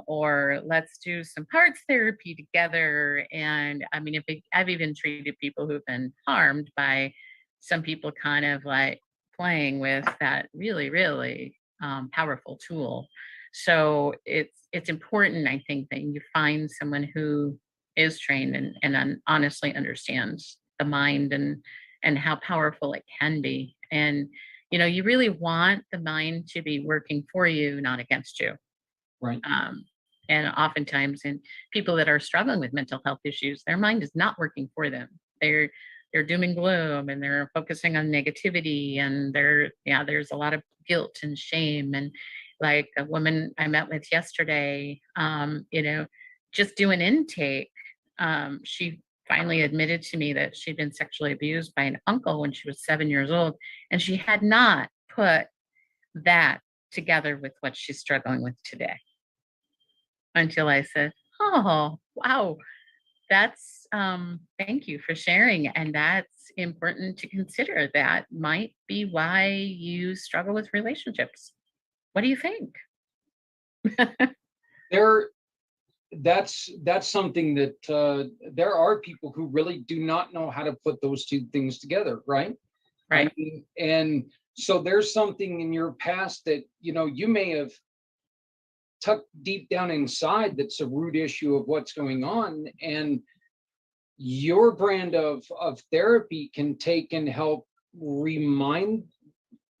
Or let's do some parts therapy together. And I mean, I've even treated people who've been harmed by some people kind of like playing with that really, really powerful tool. So it's important, I think, that you find someone who is trained and honestly understands the mind and how powerful it can be. And, you really want the mind to be working for you, not against you. Right. And oftentimes in people that are struggling with mental health issues, their mind is not working for them. They're doom and gloom and they're focusing on negativity and there's a lot of guilt and shame. And like a woman I met with yesterday, just doing intake, she finally admitted to me that she'd been sexually abused by an uncle when she was 7 years old. And she had not put that together with what she's struggling with today. Until I said, oh, wow, that's, thank you for sharing. And that's important to consider. That might be why you struggle with relationships. What do you think? That's something that there are people who really do not know how to put those two things together, right? Right. And so there's something in your past that you may have tucked deep down inside that's a root issue of what's going on, and your brand of therapy can take and help remind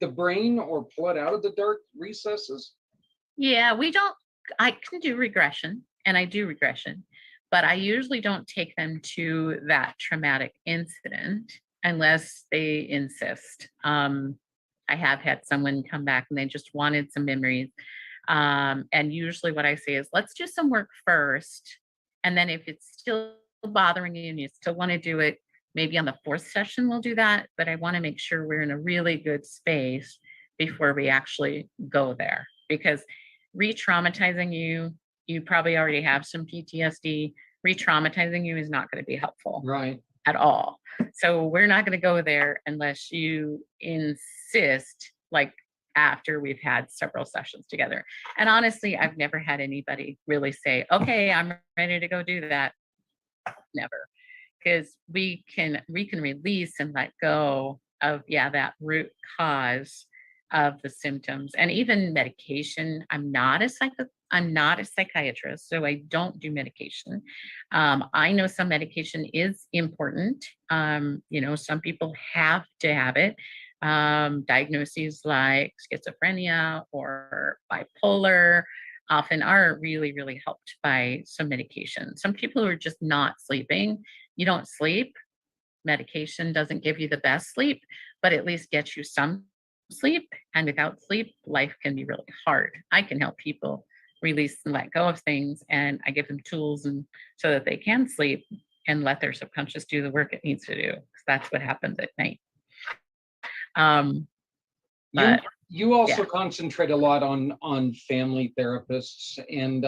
the brain or pull it out of the dark recesses. Yeah, I can do regression and I do regression, but I usually don't take them to that traumatic incident unless they insist. I have had someone come back and they just wanted some memories. And usually what I say is, let's do some work first. And then if it's still bothering you and you still want to do it, maybe on the 4th session, we'll do that. But I want to make sure we're in a really good space before we actually go there, because re-traumatizing you probably already have some PTSD. re-traumatizing you is not going to be helpful Right. at all. So we're not going to go there unless you insist, like after we've had several sessions together. And honestly, I've never had anybody really say, okay, I'm ready to go do that. Never. Because we can release and let go of, yeah, that root cause of the symptoms. And even medication. I'm not a psychiatrist, so I don't do medication. I know some medication is important. Some people have to have it. Diagnoses like schizophrenia or bipolar often are really, really helped by some medication. Some people who are just not sleeping, you don't sleep, medication doesn't give you the best sleep, but at least gets you some sleep. And without sleep, life can be really hard. I can help people release and let go of things, and I give them tools and so that they can sleep and let their subconscious do the work it needs to do. Because that's what happens at night. You But you also yeah. concentrate a lot on family therapists, and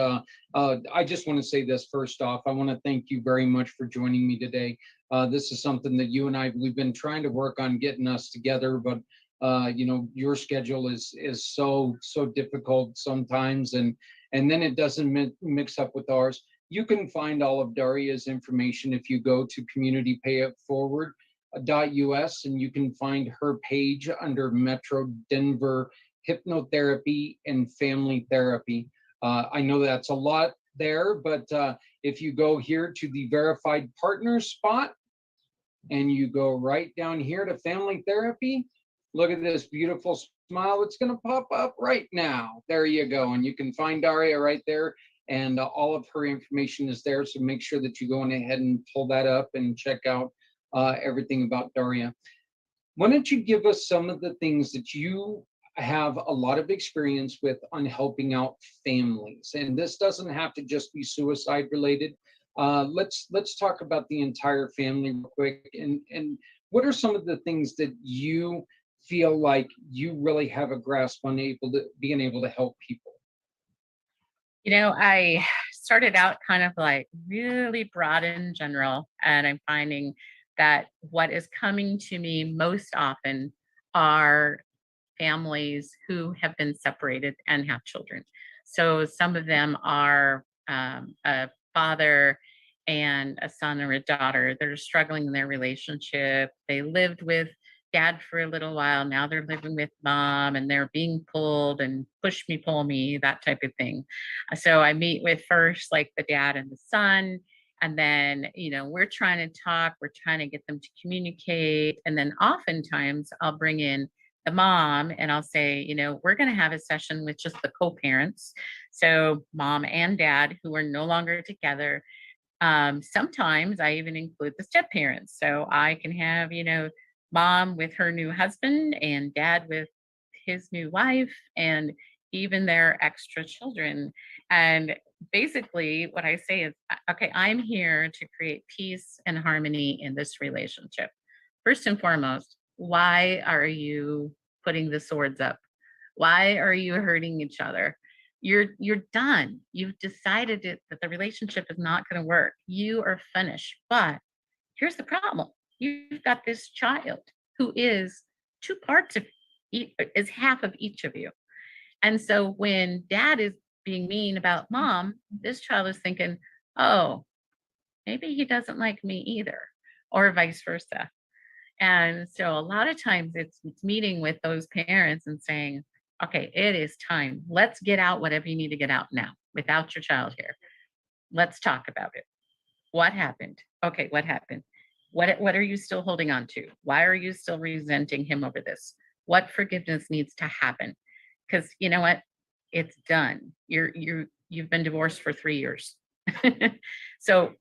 I just want to say this first off. I want to thank you very much for joining me today. This is something that you and we've been trying to work on getting us together, but your schedule is so difficult sometimes, and then it doesn't mix up with ours. You can find all of Daria's information if you go to Community Pay It Forward .us, and you can find her page under Metro Denver Hypnotherapy and Family Therapy. I know that's a lot there, but if you go here to the verified partners spot and you go right down here to family therapy, look at this beautiful smile. It's going to pop up right now. There you go. And you can find Daria right there. And all of her information is there. So make sure that you go on ahead and pull that up and check out everything about Daria. Why don't you give us some of the things that you have a lot of experience with on helping out families? And this doesn't have to just be suicide related. Let's talk about the entire family real quick. And what are some of the things that you feel like you really have a grasp on being able to help people? I started out kind of like really broad in general, and I'm finding that what is coming to me most often are families who have been separated and have children. So some of them are a father and a son or a daughter. They're struggling in their relationship. They lived with dad for a little while. Now they're living with mom, and they're being pulled and push me, pull me, that type of thing. So I meet with first like the dad and the son. And then, we're trying to talk, we're trying to get them to communicate. And then oftentimes I'll bring in the mom and I'll say, we're going to have a session with just the co-parents. So mom and dad who are no longer together. Sometimes I even include the step parents. So I can have, mom with her new husband and dad with his new wife and even their extra children. And basically what I say is, okay, I'm here to create peace and harmony in this relationship. First and foremost, why are you putting the swords up? Why are you hurting each other? You're done. You've decided that the relationship is not going to work. You are finished. But here's the problem. You've got this child who is two parts of is half of each of you. And so when dad is being mean about mom, this child is thinking, oh, maybe he doesn't like me either, or vice versa. And so a lot of times it's meeting with those parents and saying, okay, it is time. Let's get out whatever you need to get out now without your child here. Let's talk about it. What happened? Okay, what happened? What are you still holding on to? Why are you still resenting him over this? What forgiveness needs to happen? Because you know what? It's done. You've been divorced for 3 years. So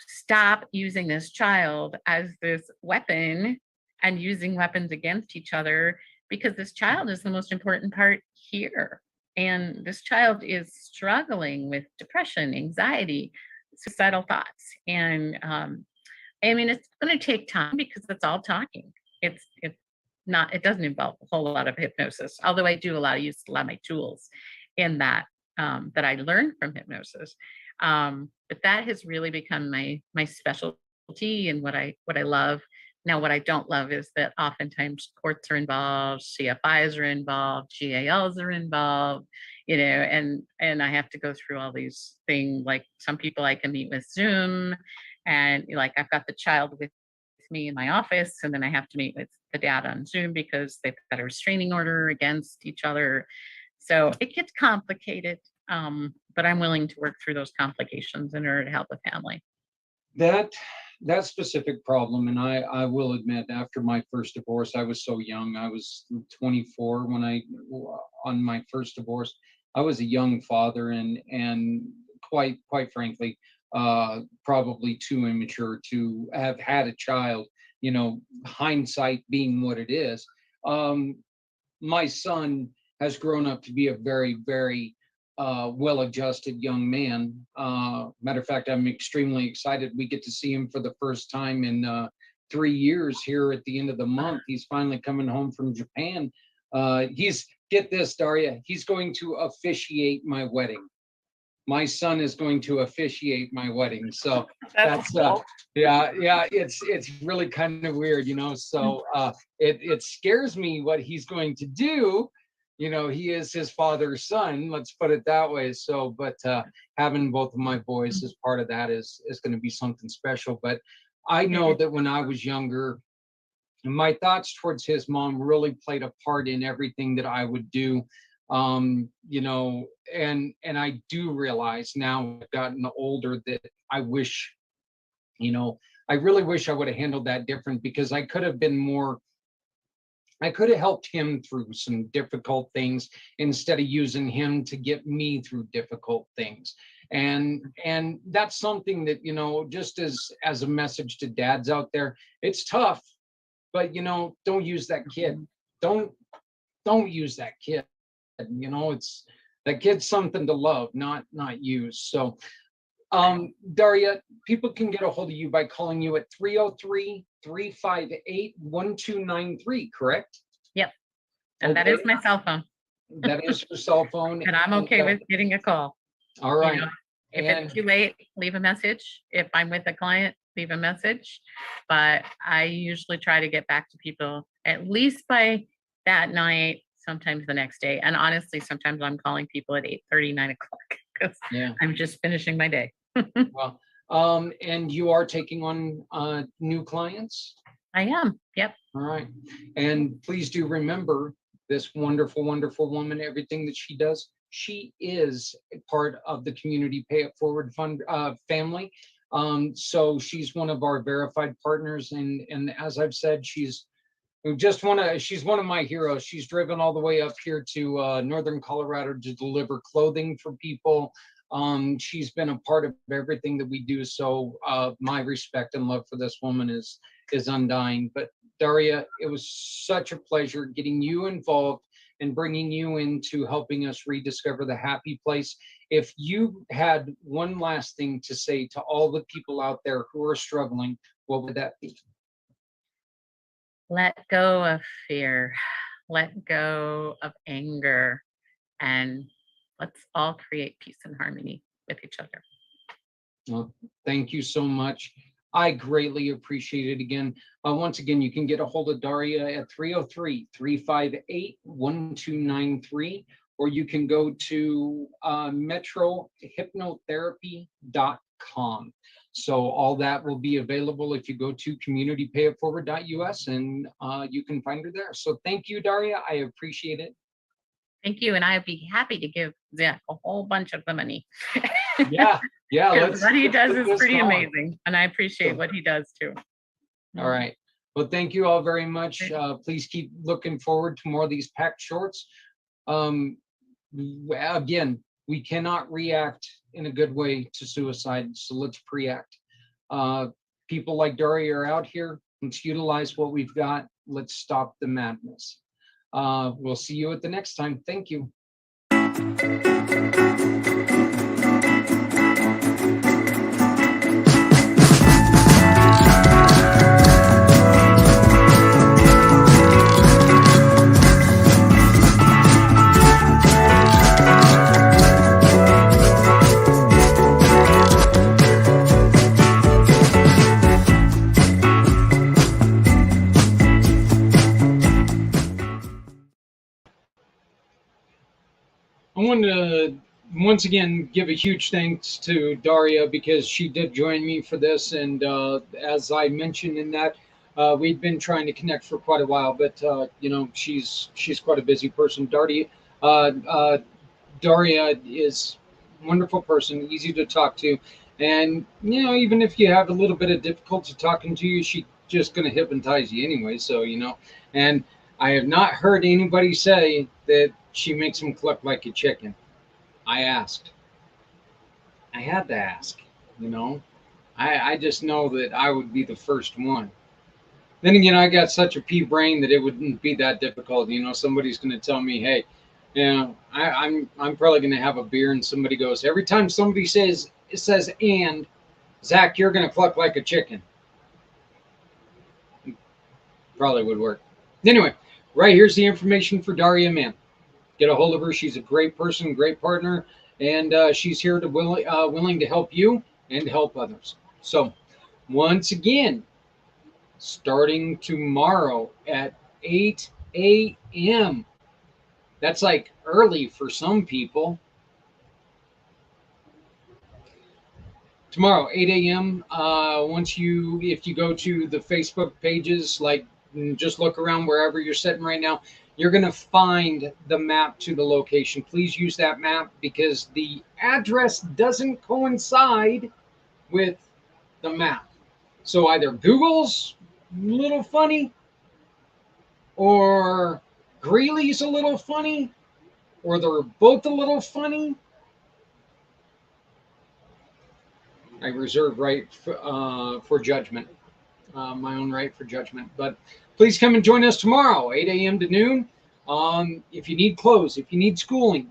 stop using this child as this weapon and using weapons against each other, because this child is the most important part here. And this child is struggling with depression, anxiety, suicidal thoughts. And it's going to take time because it's all talking. It's not, it doesn't involve a whole lot of hypnosis, although I do use a lot of my tools in that. that I learned from hypnosis. But that has really become my specialty and what I love. Now, what I don't love is that oftentimes courts are involved, CFIs are involved, GALs are involved, and I have to go through all these things. Like some people I can meet with Zoom, and like I've got the child with me in my office, and then I have to meet with the dad on Zoom because they've got a restraining order against each other. So it gets complicated, but I'm willing to work through those complications in order to help the family. That specific problem, and I will admit, after my first divorce, I was so young. I was 24 on my first divorce. I was a young father, and quite frankly, probably too immature to have had a child. Hindsight being what it is. My son has grown up to be a very, very well-adjusted young man. Matter of fact, I'm extremely excited. We get to see him for the first time in 3 years here at the end of the month. He's finally coming home from Japan. Get this, Daria, he's going to officiate my wedding. My son is going to officiate my wedding. So that's cool. yeah, it's really kind of weird, so it scares me what he's going to do. He is his father's son, let's put it that way. So, but having both of my boys as part of that is going to be something special. But I know that when I was younger, my thoughts towards his mom really played a part in everything that I would do. And I do realize now I've gotten older that I wish, I really wish I would have handled that different, because I could have helped him through some difficult things instead of using him to get me through difficult things. And that's something that, just as a message to dads out there, it's tough, but don't use that kid. Don't use that kid. It's that kid's something to love, not use. So Daria, people can get a hold of you by calling you at 303-358-1293, correct? Yep. And okay. That is my cell phone. That is your cell phone. And I'm okay with getting a call. All right. If it's too late, leave a message. If I'm with a client, leave a message. But I usually try to get back to people at least by that night, sometimes the next day. And honestly, sometimes I'm calling people at 8:30, 9 o'clock because I'm just finishing my day. Well, and you are taking on new clients? I am. Yep. All right. And please do remember this wonderful, wonderful woman, everything that she does, she is a part of the Community Pay It Forward Fund family. So she's one of our verified partners. And as I've said, she's one of my heroes. She's driven all the way up here to Northern Colorado to deliver clothing for people. She's been a part of everything that we do. So my respect and love for this woman is undying. But Daria, it was such a pleasure getting you involved and bringing you into helping us rediscover the happy place. If you had one last thing to say to all the people out there who are struggling, what would that be? Let go of fear, let go of anger, and let's all create peace and harmony with each other. Well, thank you so much. I greatly appreciate it. Again, once again, you can get a hold of Daria at 303-358-1293, or you can go to metrohypnotherapy.com. So all that will be available if you go to communitypayitforward.us, and you can find her there. So thank you, Daria. I appreciate it. Thank you. And I'd be happy to give Zach a whole bunch of the money. Yeah. What he does is pretty amazing. And I appreciate what he does too. All right. Well, thank you all very much. Please keep looking forward to more of these packed shorts. Again, we cannot react in a good way to suicide, so let's pre-act. People like Daria are out here. Let's utilize what we've got. Let's stop the madness. We'll see you at the next time. Thank you. I want to once again give a huge thanks to Daria because she did join me for this, and as I mentioned in that, we've been trying to connect for quite a while, but she's quite a busy person. Daria is a wonderful person, easy to talk to, and even if you have a little bit of difficulty talking to you, she's just going to hypnotize you anyway. So and I have not heard anybody say that she makes him cluck like a chicken. I asked. I had to ask. You know, I just know that I would be the first one. Then again, I got such a pea brain that it wouldn't be that difficult. Somebody's going to tell me, "Hey, I'm probably going to have a beer," and somebody goes, "Every time somebody says and Zach, you're going to cluck like a chicken." Probably would work. Anyway, right here's the information for Daria Mann. Get a hold of her. She's a great person, great partner, and she's here to willing to help you and help others. So, once again, starting tomorrow at 8 a.m. That's like early for some people. Tomorrow, 8 a.m. If you go to the Facebook pages, like just look around wherever you're sitting right now, you're going to find the map to the location. Please use that map because the address doesn't coincide with the map. So either Google's a little funny, or Greeley's a little funny, or they're both a little funny. I reserve right for judgment, my own right for judgment. But please come and join us tomorrow, 8 a.m. to noon. If you need clothes, if you need school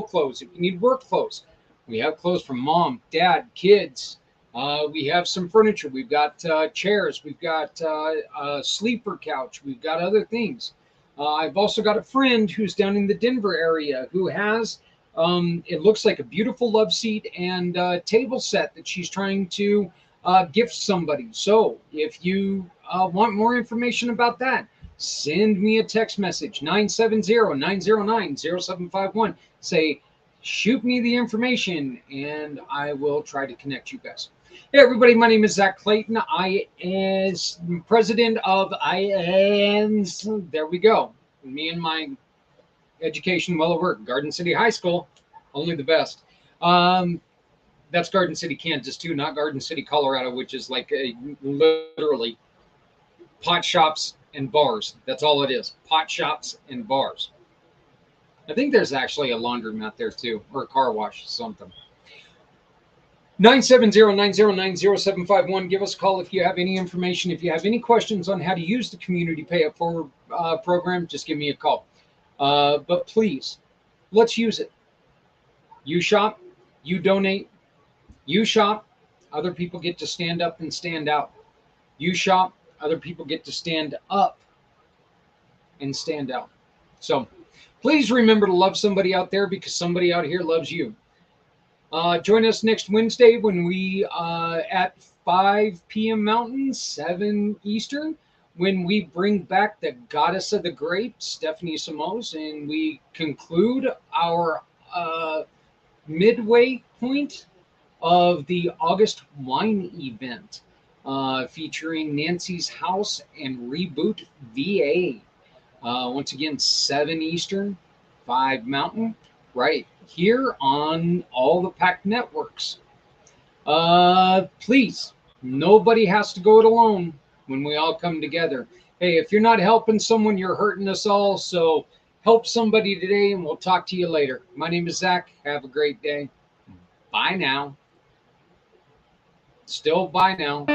clothes, if you need work clothes, we have clothes from mom, dad, kids. We have some furniture. We've got chairs. We've got a sleeper couch. We've got other things. I've also got a friend who's down in the Denver area who has it looks like a beautiful love seat and table set that she's trying to gift somebody. So if you want more information about that, send me a text message, 970-909-0751. Say, shoot me the information and I will try to connect you guys. Hey everybody, my name is Zach Clayton. I is president of IANS. There we go. Me and my education well over Garden City High School, only the best. That's Garden City, Kansas too, not Garden City, Colorado, which is like literally pot shops and bars. That's all it is, pot shops and bars. I think there's actually a laundromat there too, or a car wash or something. 970-909-0751. Give us a call if you have any information. If you have any questions on how to use the Community Pay It Forward program, just give me a call. But please, let's use it. You shop, you donate, you shop, other people get to stand up and stand out. You shop, other people get to stand up and stand out. So please remember to love somebody out there because somebody out here loves you. Join us next Wednesday when we at 5 p.m. Mountain, 7 Eastern, when we bring back the goddess of the grape, Stephanie Samos, and we conclude our midway point of the August wine event featuring Nancy's House and Reboot VA. Once again, 7 Eastern, 5 Mountain, right here on all the PAC networks. Please, nobody has to go it alone when we all come together. Hey, if you're not helping someone, you're hurting us all. So help somebody today, and we'll talk to you later. My name is Zach. Have a great day. Bye now. Still bye now.